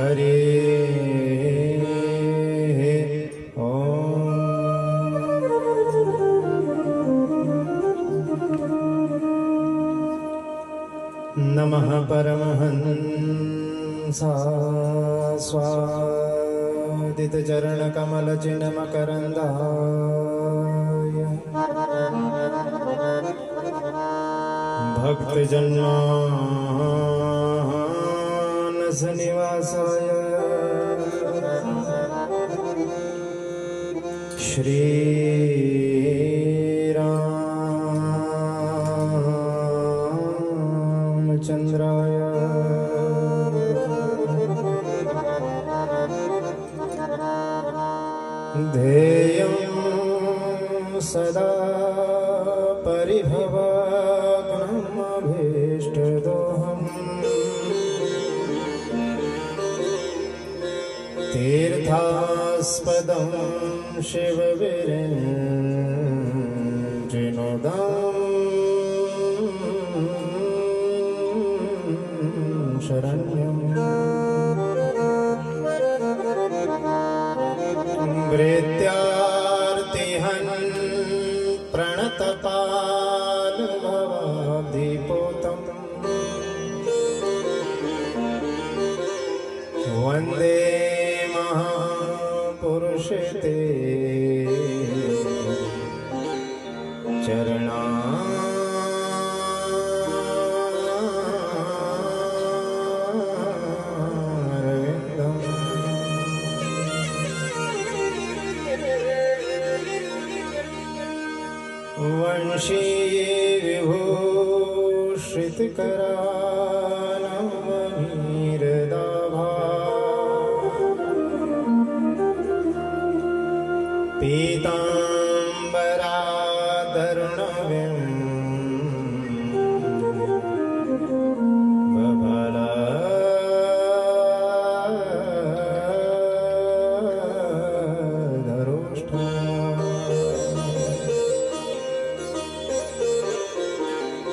हरे नमः परमहंसास्वादितचरणकमलचिन्मकरन्दाय भक्तजन्मानसनिवासाय श्रीरामचन्द्राय ध्येयं सदा परिभवाग्नमभीष्टदोहम् तीर्थास्पदं शिवविरञ्चिनुदं शरण्यम् वृत्यार्तिहन् प्रणतपालभवाब्धिपोतम् वन्दे महापुरुषे ते चरणारविन्दम्। वंशी विभूषितकरालमणिहृदाभा पीताम्बरादरुणविं बभलाधरोष्ठा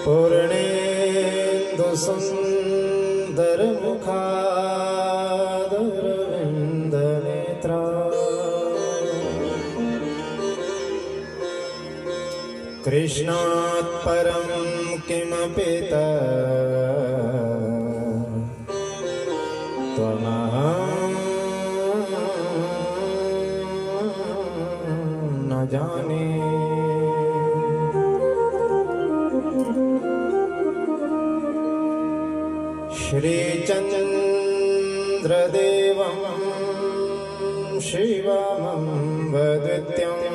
पूर्णेन्दुसुन्दरमुखादरविन्दनेत्रा कृष्णात् परं किमपि त्वमहं न जाने। श्रीचन्द्रदेवं शिवमं वदित्यम्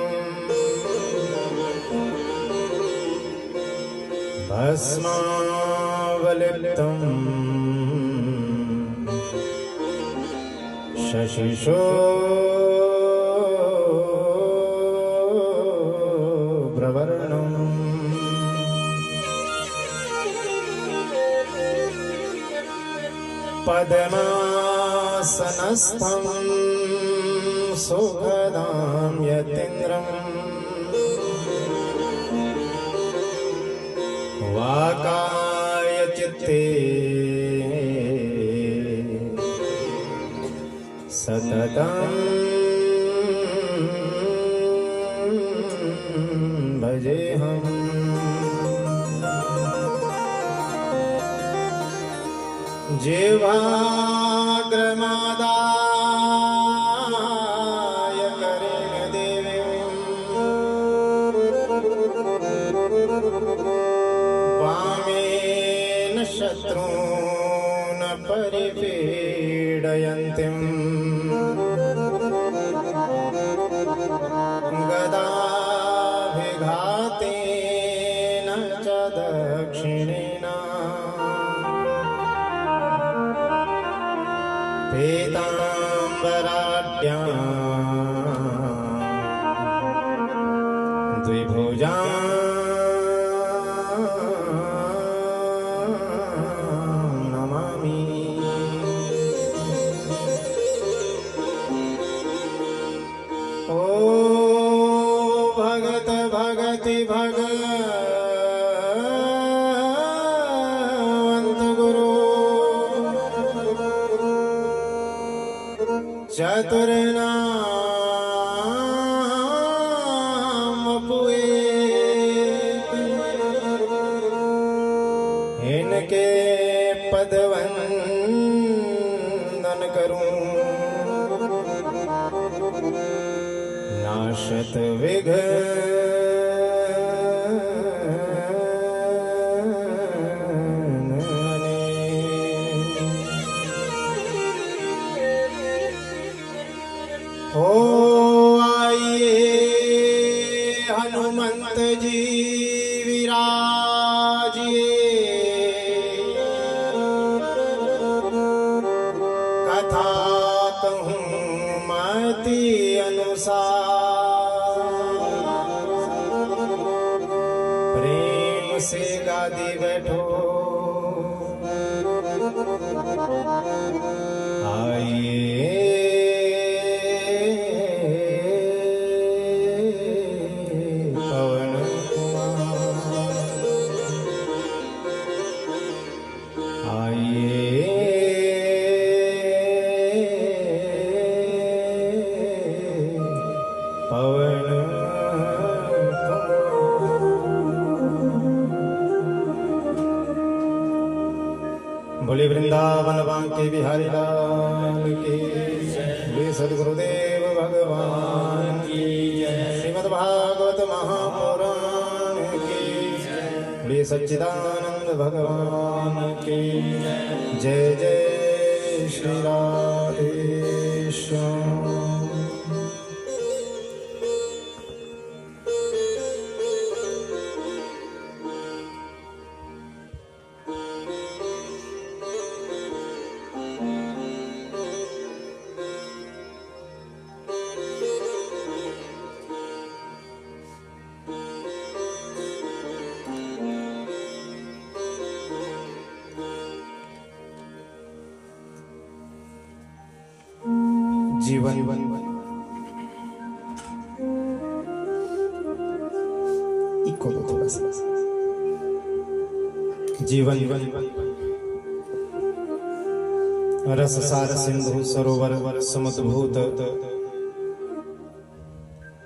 भस्मावलिप्तं शशिशोभ्रवर्णम् पद्मासनस्थं सुखदां यतीन्द्रम् वाकाय चित्ते सततं भजेऽहम्। जिह्वाग्रमादाय करेण देवीं वामेन शत्रून् परिपीडयन्तीं गदाभिघातेन च दक्षिणेन पीताम्बराढ्यां द्विभुजां नमामि। ओ भगत भगति भगवन्त गुरु चतुर नाम पुए इनके पद वंदन करूं नाशत विघ्न हो आइए हनुमंत जी विराजिए कथा कहूँ मति अनुसार प्रेम से गादी बैठो आइए बोले वृंदावन बांके बिहारी लाल की जय। सद्गुरुदेव भगवान की जय। श्रीमद् भागवत महापुराण की जय। बोले सच्चिदानंद भगवान की जय। जय श्री राधे श्याम। जीवन इको दो थोड़ा सा। जीवन रस सार सिंधु सरोवर समुद्भूत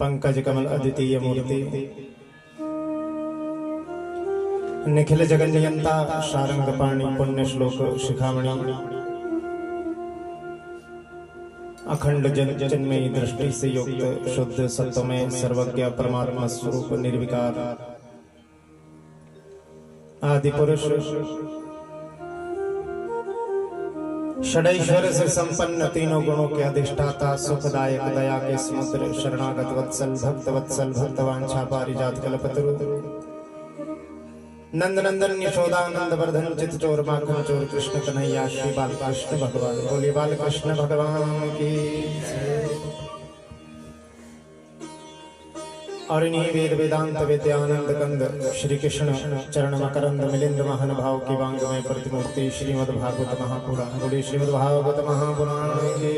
पंकज कमल अद्वितीय मूर्ति निखिल जगन्नियंता शारंग पाणी पुण्य श्लोक शिखामणि अखंड जन्मयी दृष्टि से युक्त शुद्ध सत्वमय सर्वज्ञ परमात्मा स्वरूप निर्विकार आदि पुरुष षडैश्वर्य से संपन्न तीनों गुणों के अधिष्ठाता सुखदायक दया के समुद्र शरणागत वत्सल भक्त वत्सल भक्तवांछा पारिजात कल्पतरु नंद नंदन यशोदानंद वर्धन चित चोर माखन चोर कृष्ण कन्हैया श्री बाल कृष्ण भगवान। बोले बाल कृष्ण भगवान की। और इन्हीं वेद वेदांत विद्यानंद कंद श्री कृष्ण चरण मकरंद मिलिंद महान भाव की वांग में प्रतिमूर्ति श्रीमद् भागवत महापुराण। बोले श्रीमद् भागवत महापुराण की।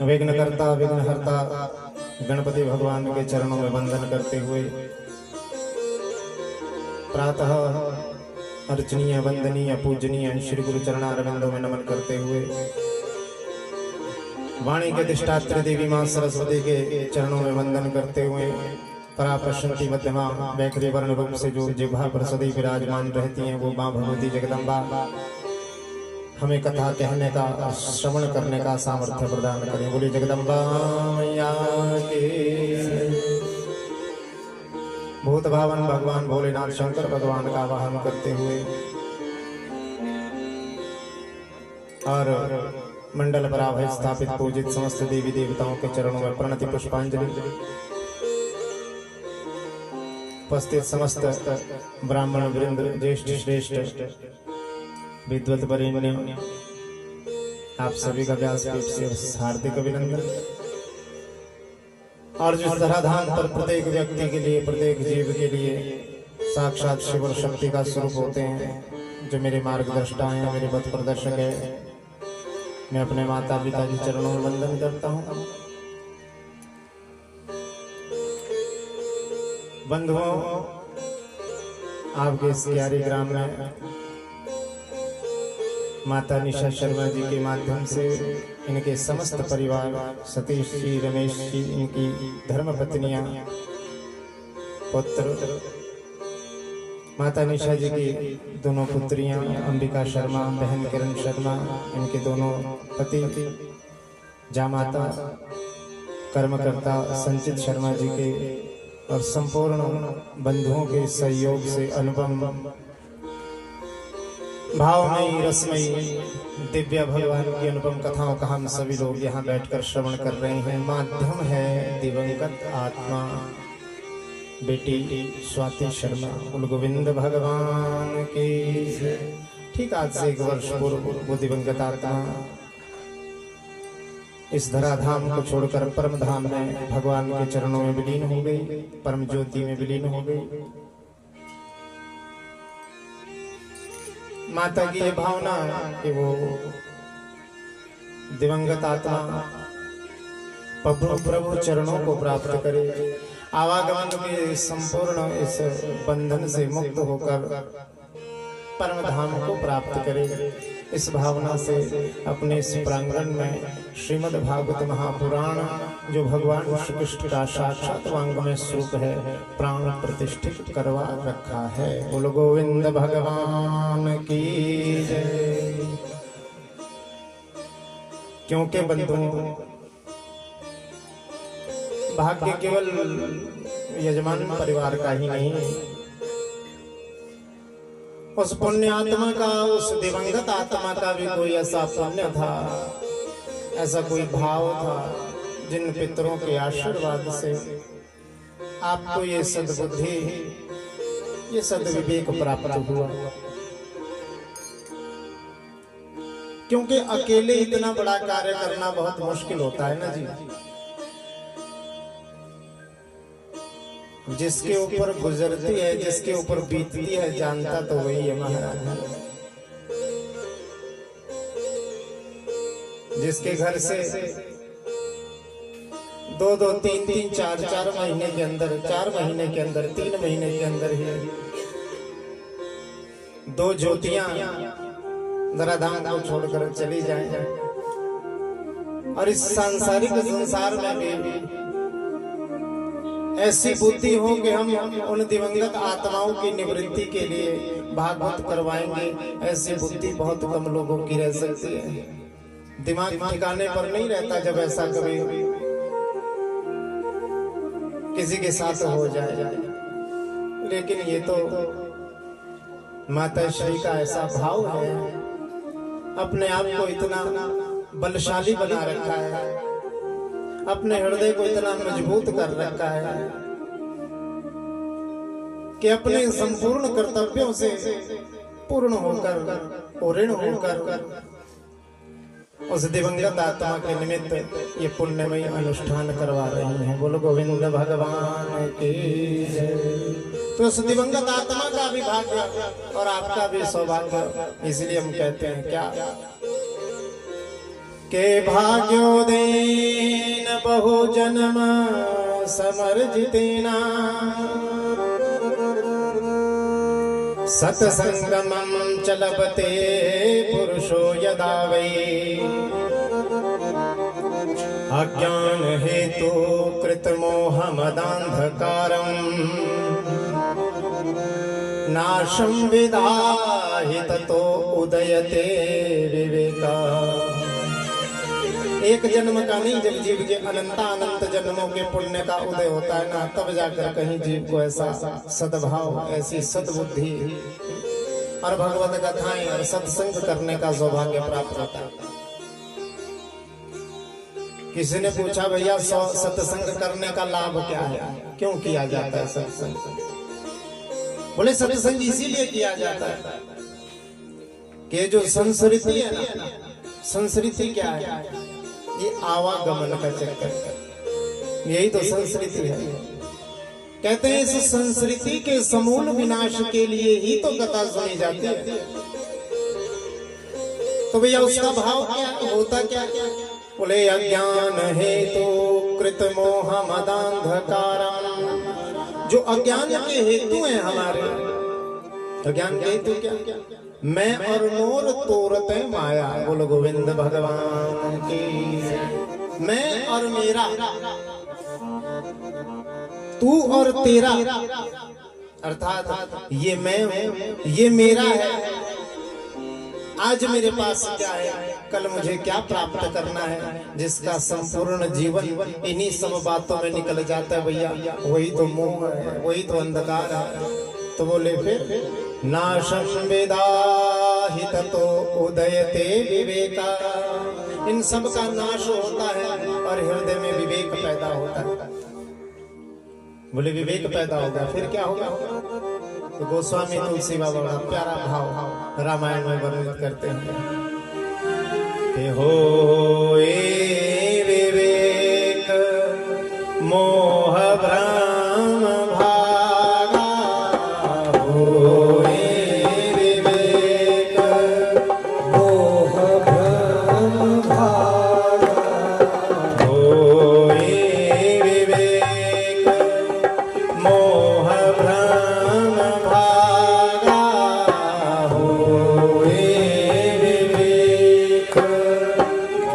विघ्नकर्ता विघ्नहर्ता गणपति भगवान के चरणों में वंदन करते हुए प्रातः अर्चनीय वंदनीय पूजनीय श्री गुरु चरणारविंदों में नमन करते हुए वाणी के अधिष्ठात्री देवी मां सरस्वती के चरणों में वंदन करते हुए पराप्रशंति मध्यमा वैखरी वर्ण रूप से जो जिह्वा पर सदी विराजमान रहती हैं वो मां भगवती जगदम्बा हमें कथा कहने का श्रवण करने का सामर्थ्य प्रदान करें। बोली जगदम्बा मैया की। भूत भावन भगवान भोलेनाथ शंकर भगवान का आवाहन करते हुए और मंडल पर आभय स्थापित पूजित समस्त देवी देवताओं के चरणों में प्रणति पुष्पांजलि। उपस्थित समस्त ब्राह्मण वृंद ज्येष्ठ श्रेष्ठ विद्वत वरेण्य आप सभी का व्यासपीठ से हार्दिक अभिनंदन। और जिस धराधाम पर प्रत्येक व्यक्ति के लिए प्रत्येक जीव के लिए साक्षात शिव और शक्ति का स्वरूप होते हैं, जो मेरे मार्गदर्शिता हैं, मेरे पथ प्रदर्शक है, मैं अपने माता पिता के चरणों में वंदन करता हूँ। बंधुओं, आपके इस प्यारे ग्राम में माता निशा शर्मा जी के माध्यम से इनके समस्त परिवार, सतीश जी, रमेश जी, इनकी धर्म पत्नियां, पुत्र, माता निशा जी की दोनों पुत्रियां, अंबिका शर्मा, बहन किरण शर्मा, इनके दोनों पति, जामाता कर्मकर्ता संचित शर्मा जी के और संपूर्ण बंधुओं के सहयोग से अनुपम भावमयी रसमयी दिव्य भगवान की अनुपम कथाओं का हम सभी लोग यहाँ बैठकर श्रवण कर रहे हैं। माध्यम है दिवंगत आत्मा बेटी स्वाति शर्मा, कुल गोविंद भगवान की। ठीक आज से 1 वर्ष पूर्व वो दिवंगत आत्मा इस धराधाम को छोड़कर परम धाम में भगवान के चरणों में विलीन हो गई, परम ज्योति में विलीन हो गई। माता की ये भावना कि वो दिवंगत आत्मा प्रभु चरणों को प्राप्त करे, आवागमन के संपूर्ण इस बंधन से मुक्त होकर परम धाम को प्राप्त करे। इस भावना से अपने इस प्रांगण में श्रीमद् भागवत महापुराण जो भगवान श्री कृष्ण का साक्षात वांग्मय स्वरूप है, प्राण प्रतिष्ठित करवा रखा है। बोलो गोविंद भगवान की जय। क्योंकि बंधुओं, भाग्य केवल यजमान परिवार का ही नहीं, उस पुण्य आत्मा का, उस दिवंगत आत्मा का भी कोई ऐसा पुण्य था, ऐसा कोई भाव था, जिन पितरों के आशीर्वाद से आपको ये सद्बुद्धि, ये सद्विवेक प्राप्त हुआ। क्योंकि अकेले इतना बड़ा कार्य करना बहुत मुश्किल होता है ना जी। जिसके ऊपर गुजरती है, जिसके ऊपर बीतती है, जानता तो वही है महाराज। जिसके घर से 2-2, 3-3, 4-4 महीने के अंदर, 4 महीने के अंदर, 3 महीने के अंदर ही 2 ज्योतियां धराधाम को छोड़कर चली जाएं, और इस सांसारिक संसार में भी ऐसी बुद्धि हो कि हम उन दिवंगत आत्माओं की निवृत्ति के लिए भागवत करवाएंगे, ऐसी बुद्धि बहुत कम लोगों की रह सकती है। दिमाग ठिकाने पर नहीं रहता जब ऐसा कभी किसी के साथ हो जाए। लेकिन ये तो माता श्री का ऐसा भाव है, अपने आप को इतना बलशाली बना रखा है, अपने हृदय को इतना मजबूत कर रखा है कि अपने संपूर्ण कर्तव्यों से पूर्ण होकर, ऋण होकर उस दिवंगत आत्मा के निमित्त ये पुण्यमयी अनुष्ठान करवा रही हैं। बोलो गोविंद भगवान की जय। तो उस दिवंगत आत्मा का भी भाग्य और आपका भी सौभाग्य, इसलिए हम कहते हैं क्या के भाग्योदीन बहु जन्म समर्जितेना सत्संगमं च लभते पुरुषो यदा वै अज्ञान हेतु कृतमोहमदान्धकारम् नाशं विदाहि ततो उदयते विवेका। एक जन्म का नहीं, जब जीव के अनंत जन्मों के पुण्य का उदय होता है ना, तब जाकर कहीं जीव को ऐसा सद्भाव, ऐसी सद्बुद्धि और भगवत कथाएं और सत्संग करने का सौभाग्य प्राप्त होता है। किसी ने पूछा भैया सत्संग करने का लाभ क्या है, क्यों किया जाता है सत्संग? बोले सत्संग इसीलिए किया जाता है कि जो संस्कृति है ना, संस्कृति क्या है? ये आवागमन का चक्कर, यही तो संस्कृति है। कहते हैं इस संस्कृति के समूल विनाश के लिए ही तो कथा सुनी जाती है। तो भैया उसका भाव क्या होता, क्या बोले अज्ञान हेतु कृत मोह मदांधकारम। जो अज्ञान के हेतु हैं हमारे, अज्ञान के हेतु क्या? मैं और मोर तोरते माया। बोलो गोविंद भगवान की। मैं और मेरा, तू और तेरा, अर्थात ये मैं हूं, ये मेरा है। आज मेरे पास क्या है, कल मुझे क्या प्राप्त करना है, जिसका संपूर्ण जीवन इन्हीं सब बातों में निकल जाता है भैया, वही तो मोह है, वही तो अंधकार है। तो बोले फिर नाशं वेदाहि ततो उदयते विवेका। इन सब का नाश होता है और हृदय में विवेक पैदा होता है। बोले विवेक पैदा होगा, फिर क्या होगा? तो गोस्वामी तुलसी बाबा बड़ा प्यारा भाव रामायण में वर्णित करते हैं कि हो विवेक मोह भ्रम भागा। हो विवेक मोह भ्रम भागा। हो विवेक मोह भ्रम भागा। हो विवेक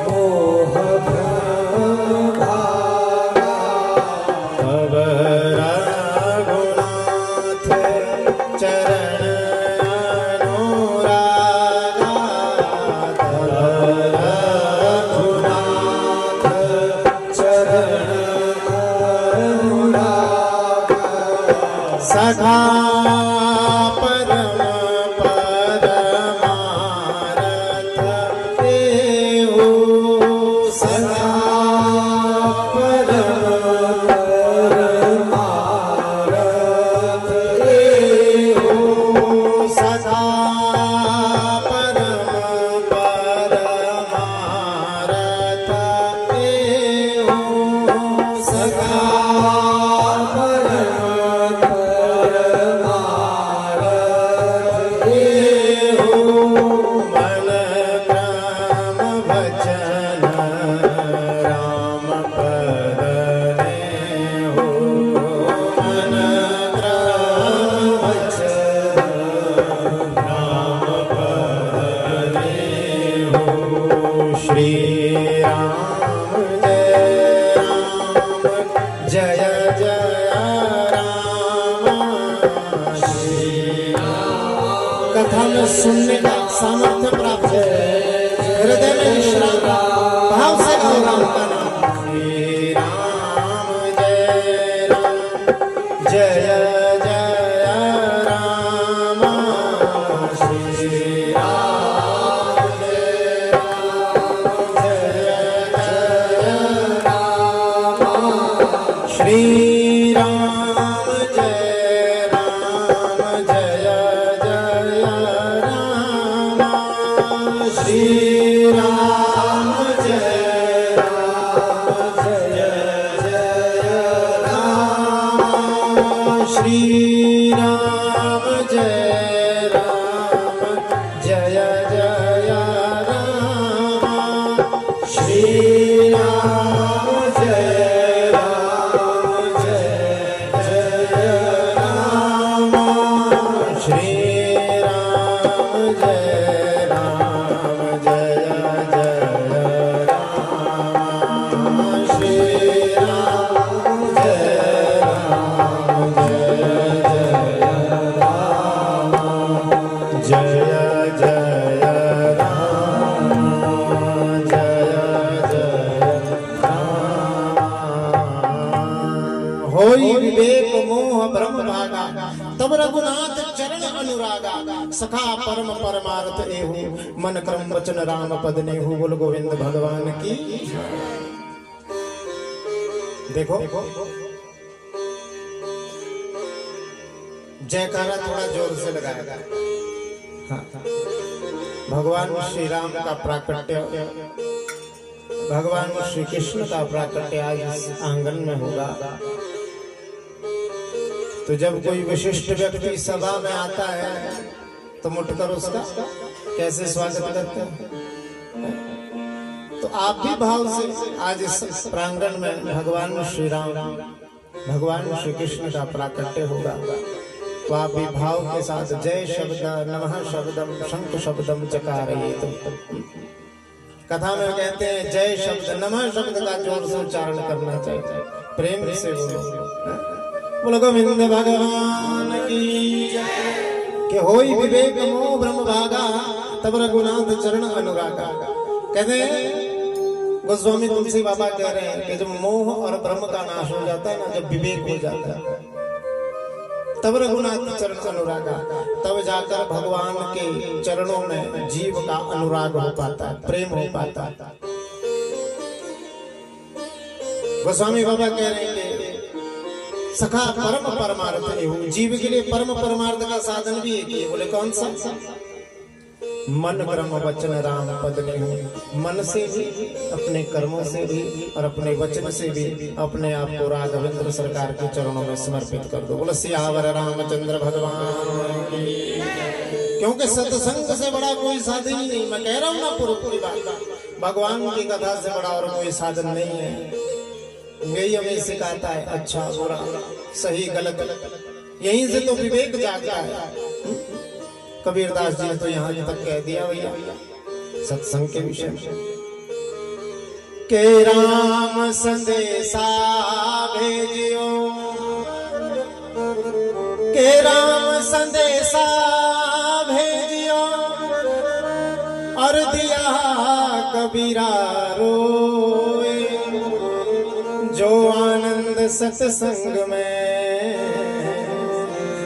मोह भ्रम भागा। तब रघुनाथ चरण अनुरागा। तब रघुनाथ चरण अनुरागा। सखा परम परमारथ देहु। सखा परम परमारथ देहु। सखा परम परमारथ देहु। सखा परम परमारथ देहु। मन क्रम भजन राम पद नेहु। मन क्रम भजन राम पद नेहु। श्री राम जय जय राम। श्री राम। कथा में सुनने का सामर्थ्य प्राप्त है, हृदय में विश्राम भाव से गाओ राम का नाम। श्री राम जय राम, जय जय राम। श्री राम जय राम, जय जय राम। श्री राम जय राम, जय जय राम। श्री राम जय राम, जय जय राम। श्री राम जय राम, जय जय राम। श्री राम जय राम, जय जय राम। श्री राम जय राम, जय जय राम। श्री राम जय राम, जय जय राम। जय जय राम, जय जय राम। होई विवेक मोह ब्रह्म भागा। तब रघुनाथ चरण अनुरागा। सखा परम परमार्थ एहु। मन क्रम वचन राम पद नेहु। बोल गोविंद भगवान की। देखो जयकारा थोड़ा जोर से लगाएगा। हाँ। भगवान श्री राम का प्राकट्य, भगवान श्री कृष्ण का प्राकट्य आज इस आंगन में होगा। तो जब कोई विशिष्ट व्यक्ति सभा में आता है तो मुटकर उसका कैसे स्वागत करते हैं। तो आप भी भाव से आज इस प्रांगण में भगवान श्री राम, भगवान श्री कृष्ण का प्राकट्य होगा। तो आप भी भाव के साथ जय शब्द नमः शब्दम शंख शब्दम चकारयेत। कथा में कहते हैं जय शब्द नमः शब्द का जोर से उच्चारण करना चाहिए, प्रेम से बोलो गोविंद भगवान की जय। कि होई विवेक मोह ब्रह्म भागा तब रघुनाथ चरण अनुरागा। कहते हैं गोस्वामी तुलसी बाबा कह रहे हैं कि जब मोह और ब्रह्म का नाश हो जाता है ना, जब विवेक हो जाता है, तब रघुनाथ चरण अनुरागा, तब जाकर भगवान के चरणों में जीव का अनुराग हो पाता है, प्रेम हो पाता है। गोस्वामी बाबा कह रहे हैं कि सखा परम परमार्थ है, जीव के लिए परम परमार्थ का साधन भी एक ही है। बोले कौन सा? मन कर्म वचन राम पद में हूँ। मन से भी, अपने कर्मों से भी और अपने वचन से भी अपने आप को राघवेंद्र सरकार के चरणों में समर्पित कर दो। बोलो सियावर रामचंद्र भगवान की। क्योंकि सत्संग से बड़ा कोई साधन ही नहीं। मैं कह रहा हूँ ना पूरी बात, भगवान की कथा से बड़ा और कोई साधन नहीं है। यही हमें सिखाता है अच्छा बुरा सही गलत, यहीं से तो विवेक जागता है। कबीरदास जी ने तो यहाँ तक कह दिया भैया सत्संग के विषय में के राम संदेशा भेजियो, के राम संदेशा भेजियो और दिया कबीरा रोए। जो आनंद सत्संग में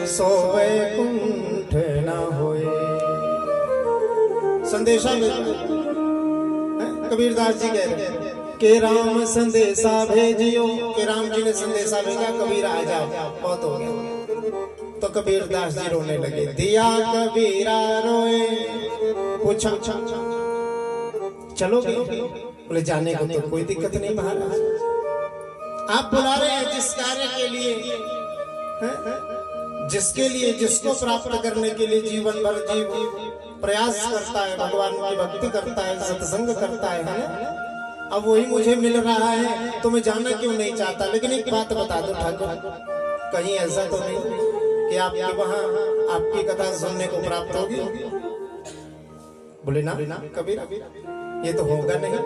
सोवे कुंठ ना होए। संदेशा कबीरदास जी कह रहे हैं कि राम संदेशा भेजियो, कि राम जी ने संदेशा भेजा कबीर आ जाओ, बहुत हो गया। तो कबीरदास जी रोने लगे। दिया कबीरा रोए, पूछा चलोगे? बोले जाने को तो कोई दिक्कत नहीं महाराज, आप बुला रहे हैं जिस कार्य के लिए, जिसके लिए, जिसको प्राप्त करने के लिए जीवन भर जीव प्रयास करता है, भगवान की भक्ति करता है, सत्संग करता है ना? अब वही मुझे मिल रहा है तो मैं जाना क्यों नहीं चाहता। लेकिन एक बात बता दो ठाकुर, कहीं ऐसा तो नहीं कि आपके वहां आपकी कथा सुनने को प्राप्त होगी? बोले ना कबीर ये तो होगा नहीं।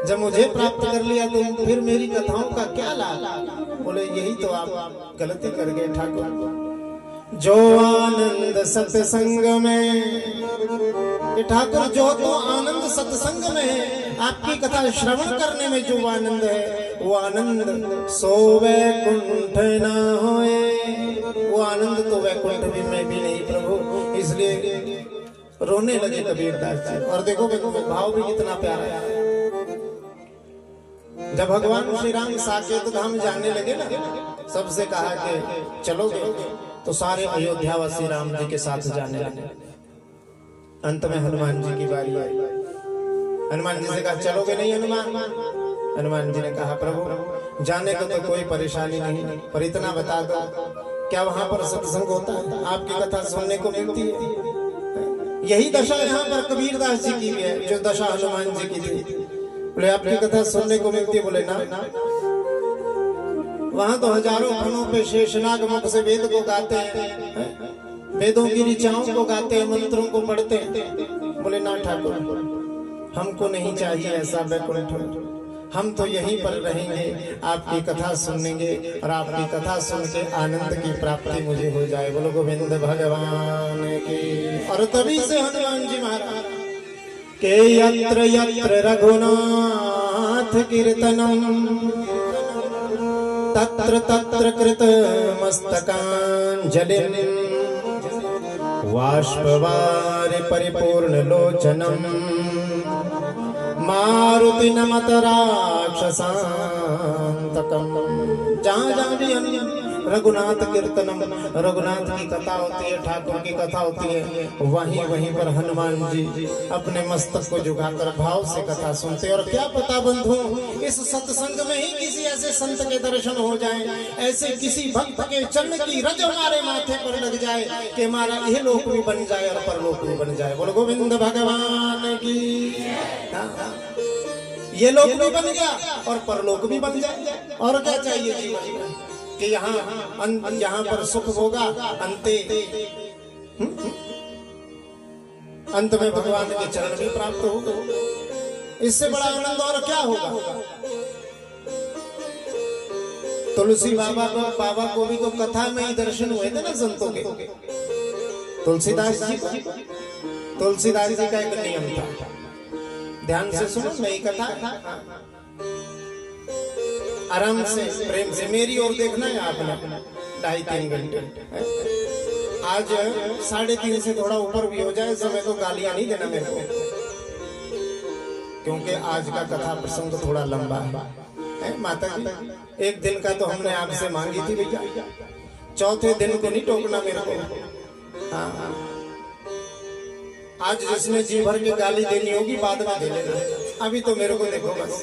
जब मुझे प्राप्त कर लिया तो फिर मेरी कथाओं का क्या लाभ? बोले यही तो आप गलती कर गए ठाकुर। जो आनंद सत्संग में, ठाकुर जो तो आनंद सत्संग में है, आपकी कथा श्रवण करने में जो आनंद है वो आनंद सो वैकुंठ ना होए। वो आनंद तो वैकुंठ भी में भी नहीं प्रभु। इसलिए रोने लगे कबीरदास जी। और देखो भाव भी कितना प्यारा है। जब भगवान श्री राम साकेत धाम जाने लगे ना, सबसे कहा कि चलोगे, तो सारे अयोध्यावासी राम जी के साथ जाने लगे। अंत में हनुमान जी की बारी आई। हनुमान जी से कहा चलोगे नहीं हनुमान? हनुमान जी ने कहा प्रभु जाने को तो कोई परेशानी नहीं, पर इतना बता दो क्या वहां पर सत्संग होता है? आपकी कथा सुनने को मिलती है? यही दशा यहाँ पर कबीरदास जी की भी है, जो दशा हनुमान जी की थी। बोले आपकी कथा सुनने को मिलती है? बोले ना, वहां तो हजारों फनों पे शेषनाग मुख से वेद को गाते हैं, वेदों की ऋचाओं को गाते हैं, मंत्रों को पढ़ते हैं। बोले ना ठाकुर हमको नहीं चाहिए ऐसा वैकुंठ, हम तो यहीं पर रहेंगे, आपकी कथा सुनेंगे और आपकी कथा सुन के आनंद की प्राप्ति मुझे हो जाए। बोलो गोविंद भगवान की। और तभी से हनुमान जी महाराज के यत्र यत्र रघुनाथ कीर्तनम तत्र तत्र कृत मस्तकांजलिं वाष्पवारि परिपूर्ण लोचनम मारुति नमत राक्षसांतकम। जहाँ जहाँ भी रघुनाथ कीर्तनम, रघुनाथ की कथा होती है, ठाकुर की कथा होती है, वहीं वहीं पर हनुमान जी अपने मस्तक को झुकाकर भाव से कथा सुनते। और क्या पता बंधु इस सत्संग में ही किसी ऐसे संत के दर्शन हो जाए, ऐसे किसी भक्त के चरण की रज हमारे माथे पर लग जाए कि हमारा यह लोक भी बन जाए और परलोक भी बन जाए। बोलो गोविंद भगवान की। ये लोक भी बन गया और परलोक भी बन जाए, और क्या चाहिए जीवन में? कि यहाँ पर सुख होगा, अंत में भगवान के चरण भी प्राप्त होगा। इससे बड़ा आनंद और क्या होगा। तुलसी बाबा को भी तो कथा में ही दर्शन हुए थे ना संतों के। तुलसीदास जी का एक नियम था, ध्यान से सुनो, नई कथा आराम से प्रेम से मेरी ओर देखना है आपने। 2.5-3 घंटे, आज 3:30 से थोड़ा ऊपर भी हो जाए समय तो गालियां नहीं देना मेरे को, क्योंकि आज का कथा प्रसंग थोड़ा लंबा है। माता जी, एक दिन का तो हमने आपसे मांगी थी भैया, चौथे दिन को नहीं टोकना मेरे को। हाँ, आज जिसने जी भर के गाली देनी होगी बाद में दे लेना, अभी तो मेरे को देखो बस।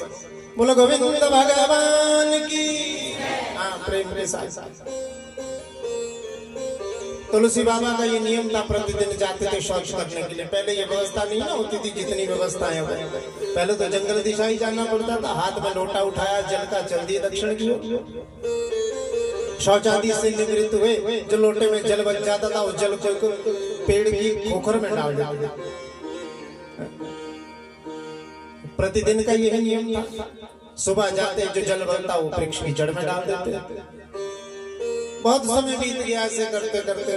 बोलो गोविंद भगवान की। हाँ, प्रेम के साथ। तुलसी बाबा का ये नियम था, प्रतिदिन जाते थे शौच करने के लिए। पहले ये व्यवस्था नहीं ना होती थी जितनी व्यवस्थाएं हैं। पहले तो जंगल दिशा ही जाना पड़ता था, हाथ में लोटा उठाया, जल का चल दिया दक्षिण की ओर, शौचादि से निवृत्त हुए, जो लोटे में जल बच जाता था उस जल को पेड़ की खोखर में डाल देते। प्रतिदिन का यही नियम था। सुबह जाते जो जल बनता वो वृक्ष की जड़ में डाल देते। बहुत समय बीत गया ऐसे करते करते।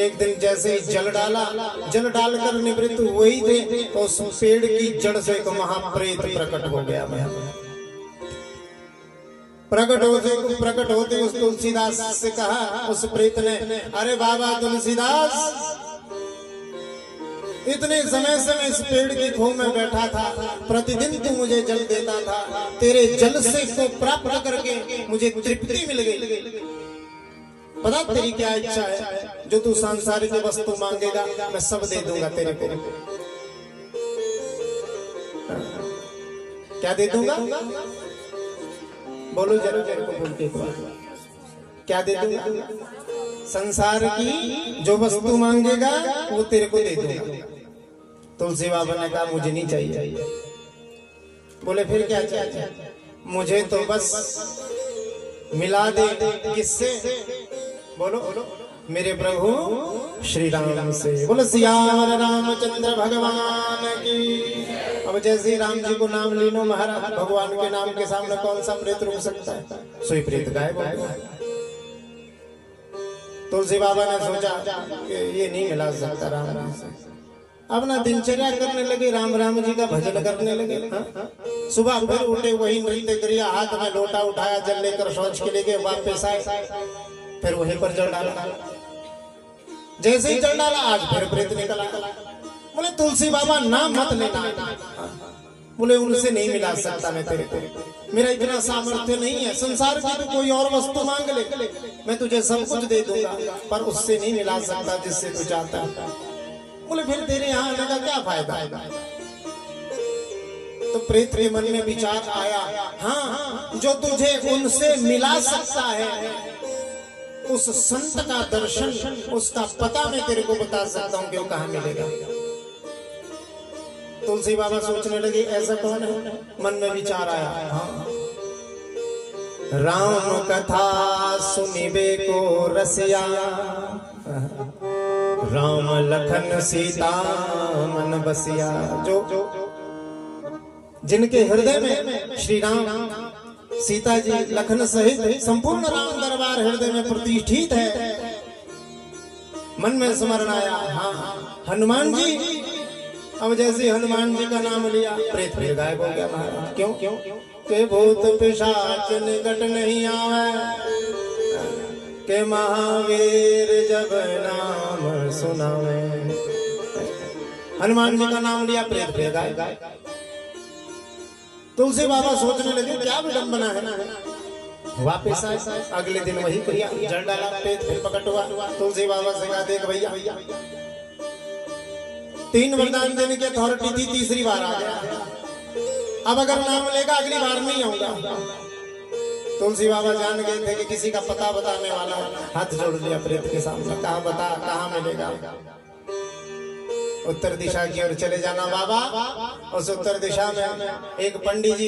एक दिन जैसे ही जल डालकर निवृत्त हुए ही थे तो उस पेड़ की जड़ से एक महाप्रेत प्रकट हो गया। प्रकट होते उस तुलसीदास से कहा, उस प्रेत ने, अरे बाबा तुलसीदास, इतने समय से मैं इस पेड़ की खो में बैठा था, प्रतिदिन तू मुझे जल देता था, तेरे जल से को प्राप्त करके मुझे तृप्ति मिल गई। पता तेरी क्या इच्छा है? जो तू सांसारिक वस्तु मांगेगा मैं सब दे दूंगा तेरे को। क्या दे दूंगा? बोलो जरूर बोल के, क्या दे दूंगा? संसार की जो वस्तु मांगेगा वो तेरे को दे दूंगा। तुलसी बाबा ने कहा मुझे नहीं चाहिए। बोले फिर क्या चाहिए? मुझे तो बस मिला दे। किससे? बोलो मेरे प्रभु श्री राम से। बोलो सियावर रामचंद्र भगवान की। अब जैसे राम जी को नाम ले लो महाराज, भगवान के नाम के सामने कौन सा प्रेत रुक सकता है? सोई प्रेत गायब हो गया। तुलसी बाबा ने सोचा ये नहीं मिला सकता राम से। अपना दिनचर्या करने लगे, राम जी का भजन करने लगे। सुबह फिर उठे, वही नृत्य क्रिया, हाथ में लोटा उठाया, जल लेकर शौच के लिए गए, वापस आए, फिर वहीं पर जल डाला। जैसे ही जल डाला आज फिर प्रेत निकला। बोले तुलसी बाबा नाम मत लेना। बोले उनसे नहीं मिला सकता मैं तेरे को, मेरा इतना सामर्थ्य नहीं है। संसार की तो कोई और वस्तु मांग ले, मैं तुझे सब कुछ दे दूंगा, पर उससे नहीं मिला सकता जिससे तू चाहता है। बोले फिर तेरे यहाँ आने का क्या फायदा है? तो प्रेत के मन में विचार आया, हाँ, जो तुझे उनसे मिला सकता है उस संत का दर्शन, उसका पता मैं तेरे को बता सकता हूँ कि वो कहाँ मिलेगा। तुलसी बाबा सोचने लगे ऐसा कौन है? मन में विचार आया, हाँ, राम कथा सुनिबे को रसिया, राम लखन सीता मन बसिया। जो जिनके हृदय में श्री राम, सीता जी, लखन सहित संपूर्ण राम दरबार हृदय में प्रतिष्ठित है। मन में स्मरण आया, हाँ, हनुमान जी। अब जैसे हनुमान जी का नाम लिया, प्रेत फिर गायब हो गया महाराज। क्यों? के भूत पिशाच निकट नहीं आवे, के महावीर जब नाम सुनावे। हनुमान जी का नाम लिया, प्रेत फिर गायब। तुलसी बाबा सोचने लगे क्या विडंबना है। वापिस आए, अगले दिन वही क्रिया, जल डाला, प्रेत फिर प्रकट हुआ। तुलसी बाबा से कहा, देख भैया, 3 वरदान देने की अथॉरिटी थी, तीसरी बार आ गया। अब अगर नाम लेगा अगली बार नहीं आऊंगा। तुलसी बाबा जान गए थे कि किसी का पता बताने वाला। हाथ जोड़ लिया प्रेत के सामने, कहा बता कहाँ मिलेगा? उत्तर दिशा की ओर चले जाना बाबा। उस उत्तर दिशा में एक पंडित जी